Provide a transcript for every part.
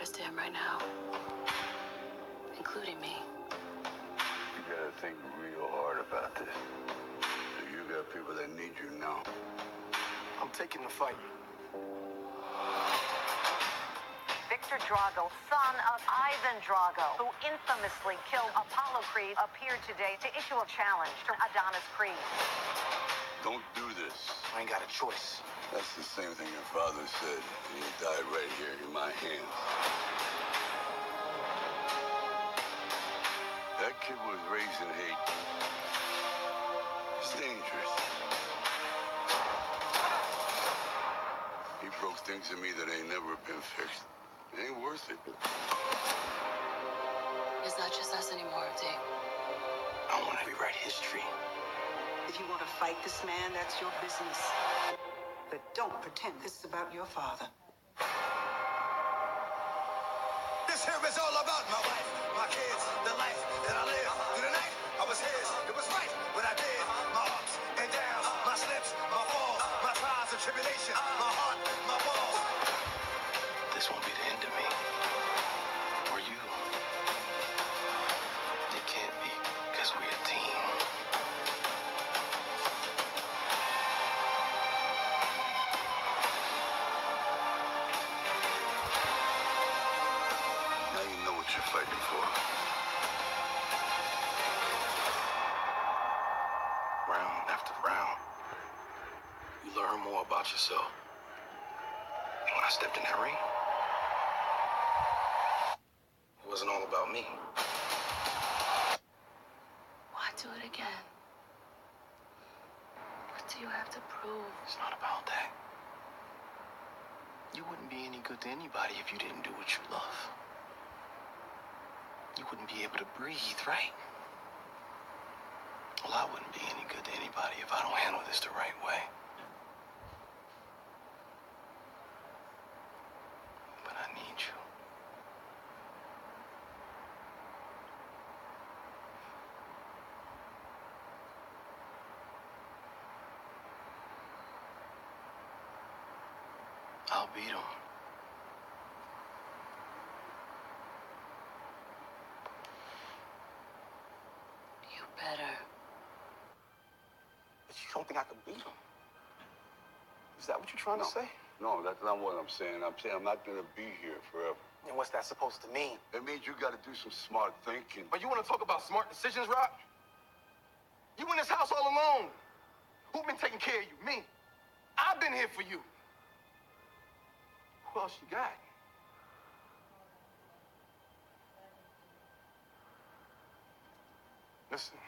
matters to him right now, including me. You gotta think real hard about this. You got people that need you now. I'm taking the fight. Viktor Drago, son of Ivan Drago, who infamously killed Apollo Creed, appeared today to issue a challenge to Adonis Creed. Don't do this. I ain't got a choice. That's the same thing your father said, and he died right here in my hands. That kid was raised in hate. It's dangerous. He broke things in me that ain't never been fixed. It ain't worth it. It's not just us anymore, Dave. I want to rewrite history. If you want to fight this man, that's your business. But don't pretend this is about your father. This here is all about my wife, my kids, the life that I live. Through the night, I was his. It was right what I did. My ups and downs, my slips, my falls, my trials and tribulations, my heart, my walls. This won't be the end of me. Or you. It can't be, because we're a team. Now you know what you're fighting for. Round after round, you learn more about yourself. And when I stepped in that ring, it wasn't all about me. Why do it again? What do you have to prove? It's not about that. You wouldn't be any good to anybody if you didn't do what you love. You wouldn't be able to breathe, right? Well, I wouldn't be any good to anybody if I don't handle this the right way. But I need you. I'll beat him. You better. But you don't think I could beat him? Is that what you're trying to say? No, that's not what I'm saying. I'm saying I'm not gonna be here forever. And what's that supposed to mean? It means you gotta do some smart thinking. But you want to talk about smart decisions, Rock? You in this house all alone. Who been taking care of you? Me. I've been here for you. Who else you got? Listen,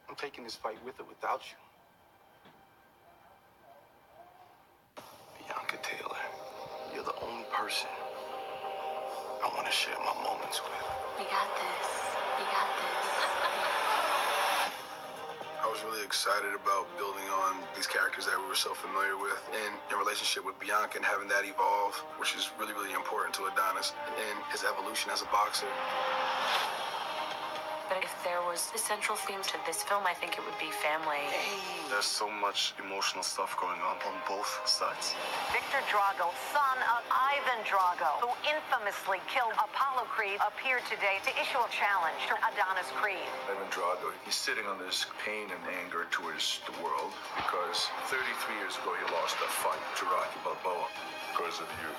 I'm taking this fight with or without you. Bianca Taylor, you're the only person I want to share my moments with. We got this. We got this. I was really excited about building on these characters that we were so familiar with, and in relationship with Bianca and having that evolve, which is really, really important to Adonis and his evolution as a boxer. But if there was a central theme to this film, I think it would be family. There's so much emotional stuff going on both sides. Viktor Drago, son of Ivan Drago, who infamously killed Apollo Creed, appeared today to issue a challenge to Adonis Creed. Ivan Drago, he's sitting on this pain and anger towards the world because 33 years ago he lost that fight to Rocky Balboa. Because of you,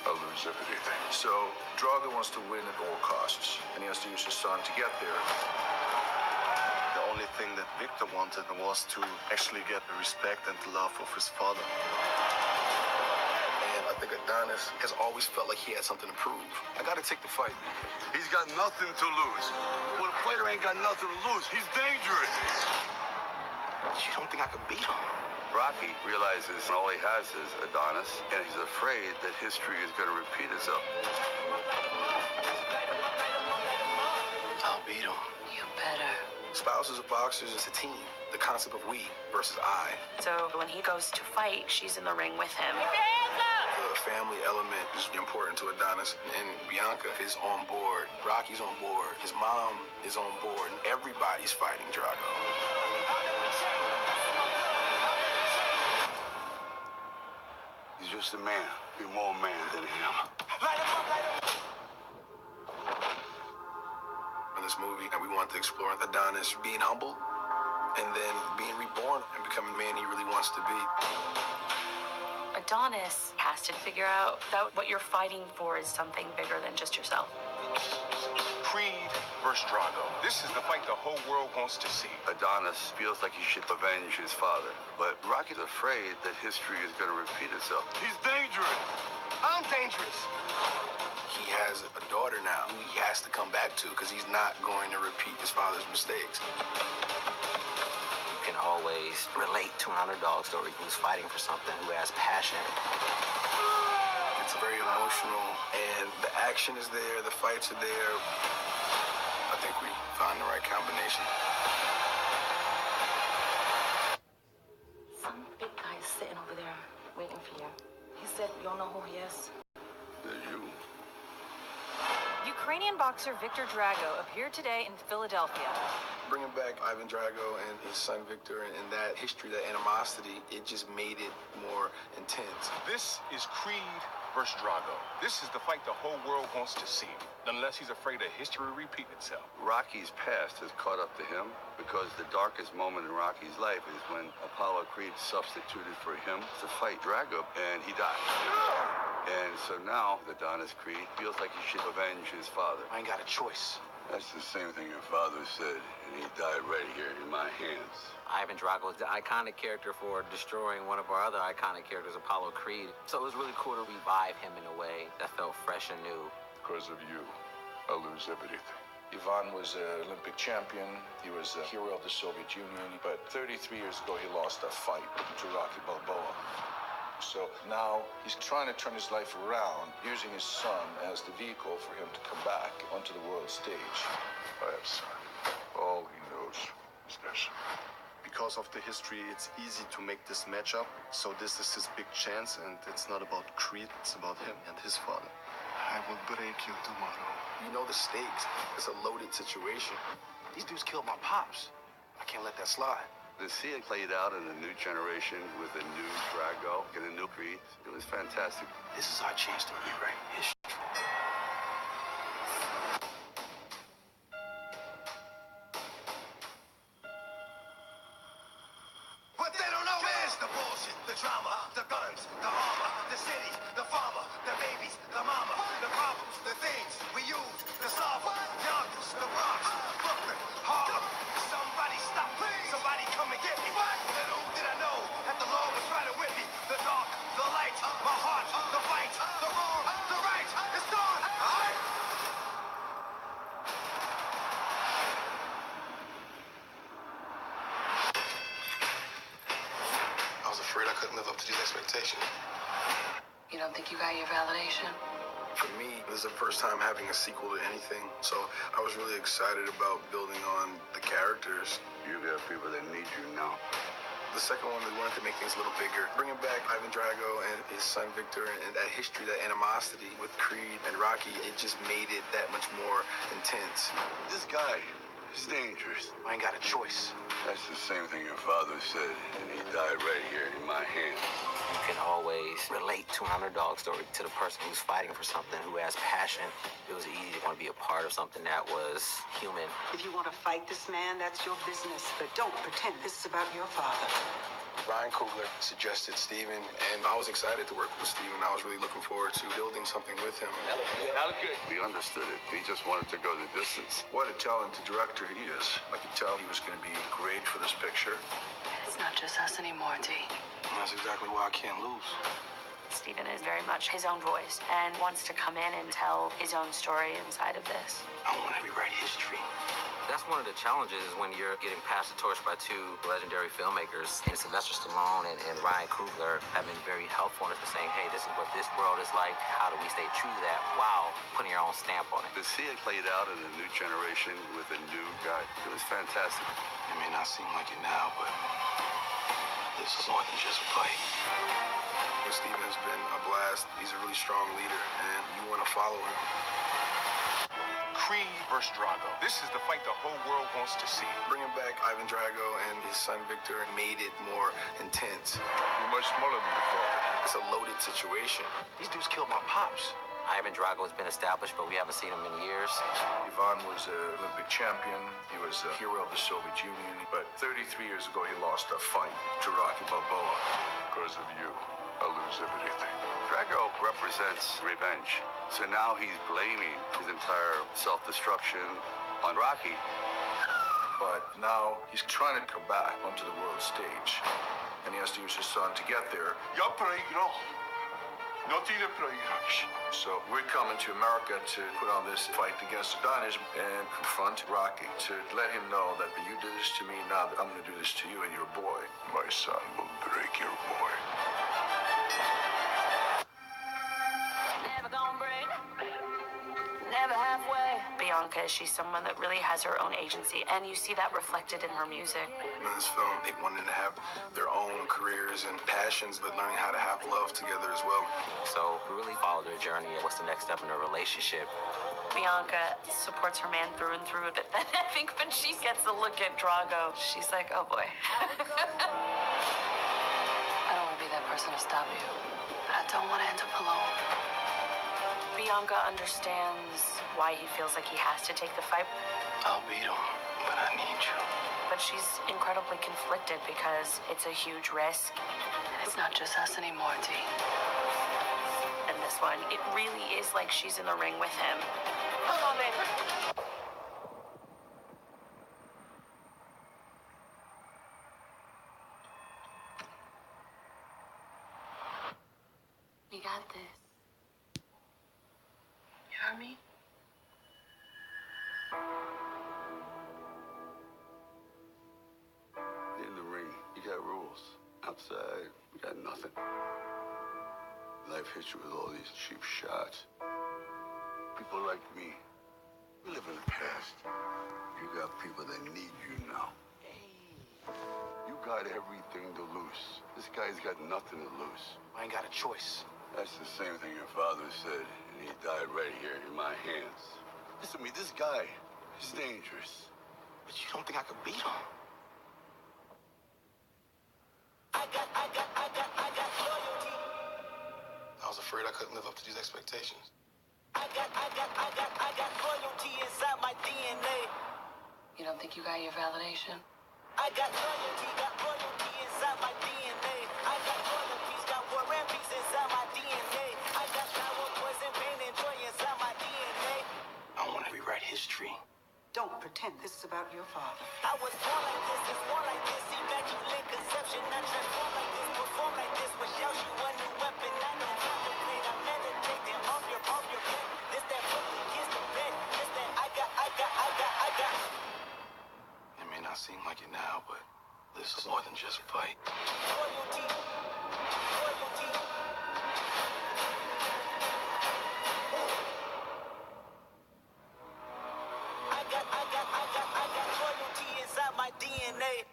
I'll lose everything. So Drago wants to win at all costs, and he has to use his son to get there. The only thing that Viktor wanted was to actually get the respect and the love of his father. And I think Adonis has always felt like he had something to prove. I gotta take the fight. He's got nothing to lose. Well, a fighter ain't got nothing to lose. He's dangerous. You don't think I could beat him? Rocky realizes all he has is Adonis, and he's afraid that history is going to repeat itself. I'll beat him. You better. Spouses of boxers is a team. The concept of we versus I. So when he goes to fight, she's in the ring with him. The family element is important to Adonis, and Bianca is on board. Rocky's on board. His mom is on board. Everybody's fighting Drago. He's just a man. Be more man than him. Light him up, light him up. In this movie, and we wanted to explore Adonis being humble and then being reborn and becoming the man he really wants to be. Adonis has to figure out that what you're fighting for is something bigger than just yourself. Creed versus Drago. This is the fight the whole world wants to see. Adonis feels like he should avenge his father, but Rocky's afraid that history is going to repeat itself. He's dangerous. I'm dangerous. He has a daughter now who he has to come back to because he's not going to repeat his father's mistakes. You can always relate to an underdog story who's fighting for something, who has passion. It's very emotional, and the action is there, the fights are there. I think we found the right combination. Some big guy's sitting over there waiting for you. He said you don't know who he is. That you. Ukrainian boxer Victor Drago appeared today in Philadelphia. Bringing back Ivan Drago and his son Victor and that history, that animosity, it just made it more intense. This is Creed versus Drago. This is the fight the whole world wants to see, unless he's afraid of history repeating itself. Rocky's past has caught up to him because the darkest moment in Rocky's life is when Apollo Creed substituted for him to fight Drago, and he died. And so now Adonis Creed feels like he should avenge his father. I ain't got a choice. That's the same thing your father said, and he died right here in my hands. Ivan Drago is the iconic character for destroying one of our other iconic characters, Apollo Creed. So it was really cool to revive him in a way that felt fresh and new. Because of you, I'll lose everything. Ivan was an Olympic champion. He was a hero of the Soviet Union. But 33 years ago, he lost a fight to Rocky Balboa. So now he's trying to turn his life around, using his son as the vehicle for him to come back onto the world stage. I have son. All he knows is this. Because of the history, it's easy to make this matchup. So this is his big chance, and it's not about Creed, it's about him and his father. I will break you tomorrow. You know the stakes. It's a loaded situation. These dudes killed my pops. I can't let that slide. To see it played out in a new generation with a new Drago and a new Creed, it was fantastic. This is our chance to rewrite history. What they don't know is the bullshit, the drama, the guns, the armor, the city, the farmer, the babies, the mama, the problems, the things we use to solve them. Yonkers, the Bronx, Brooklyn, Harlem. Somebody stop me. Somebody come and get me. Little did I know that the Lord was riding with me. The dark, the light, my heart, the fight, the wrong, the right. It's done. All right? I was afraid I couldn't live up to these expectations. You don't think you got your validation? For me, this is the first time having a sequel to anything, so I was really excited about building on the characters. You got people that need you now. The second one, we wanted to make things a little bigger. Bringing back Ivan Drago and his son Victor and that history, that animosity with Creed and Rocky, it just made it that much more intense. This guy is dangerous. I ain't got a choice. That's the same thing your father said, and he died right here in my hands. You can always relate to an underdog story, to the person who's fighting for something, who has passion. It was easy to want to be a part of something that was human. If you want to fight this man, that's your business. But don't pretend this is about your father. Ryan Coogler suggested Steven, and I was excited to work with Steven. I was really looking forward to building something with him. That was good. He understood it. He just wanted to go the distance. What a talented director he is. I could tell he was going to be great for this picture. It's not just us anymore, D. And that's exactly why I can't lose. Steven is very much his own voice and wants to come in and tell his own story inside of this. I want to rewrite history. That's one of the challenges when you're getting passed the torch by two legendary filmmakers. And Sylvester Stallone and Ryan Coogler have been very helpful in saying, hey, this is what this world is like. How do we stay true to that while putting your own stamp on it? To see it played out in a new generation with a new guy, it was fantastic. It may not seem like it now, but this is more than just a fight. Steven has been a blast. He's a really strong leader, and you want to follow him. Creed versus Drago. This is the fight the whole world wants to see. Bringing back Ivan Drago and his son Victor made it more intense. You're much smaller than your father. It's a loaded situation. These dudes killed my pops. Ivan Drago has been established, but we haven't seen him in years. Ivan was an Olympic champion. He was a hero of the Soviet Union. But 33 years ago, he lost a fight to Rocky Balboa. Because of you, I'll lose everything. Drago represents revenge. So now he's blaming his entire self-destruction on Rocky. But now he's trying to come back onto the world stage. And he has to use his son to get there. Yo peligro. No tiene peligro. So we're coming to America to put on this fight against Adonis and confront Rocky to let him know that you did this to me, now that I'm going to do this to you and your boy. My son will break your boy. Never gonna break, never halfway. Bianca, she's someone that really has her own agency, and you see that reflected in her music. In this film, they wanted to have their own careers and passions, but learning how to have love together as well. So we really followed their journey. What's the next step in their relationship? Bianca supports her man through and through, but then I think when she gets a look at Drago, she's like, oh boy. I don't want to be that person to stop you. I don't want to end up alone. Bianca understands why he feels like he has to take the fight, I'll beat him, but I need you. but she's incredibly conflicted because it's a huge risk. It's not just us anymore, T. And this one, it really is like she's in the ring with him. Come on, baby. We got this. You heard me? In the ring, you got rules. Outside, we got nothing. Life hits you with all these cheap shots. People like me, we live in the past. You got people that need you now. You got everything to lose. This guy's got nothing to lose. I ain't got a choice. That's the same thing your father said, and he died right here in my hands. Listen to me, this guy is dangerous. But you don't think I could beat him? I was afraid I couldn't live up to these expectations. You don't think you got your validation? I want to rewrite history. Don't pretend this is about your father. I was born like this, it's born like this. Immaculate conception, I transform like this, perform like this. But shout you a new weapon, I don't contemplate. I meditate and off your head. This that Brooklyn kiss the bed. This that I got. It may not seem like it now, but this is more than just a fight. Royalty. I got royalty inside my DNA.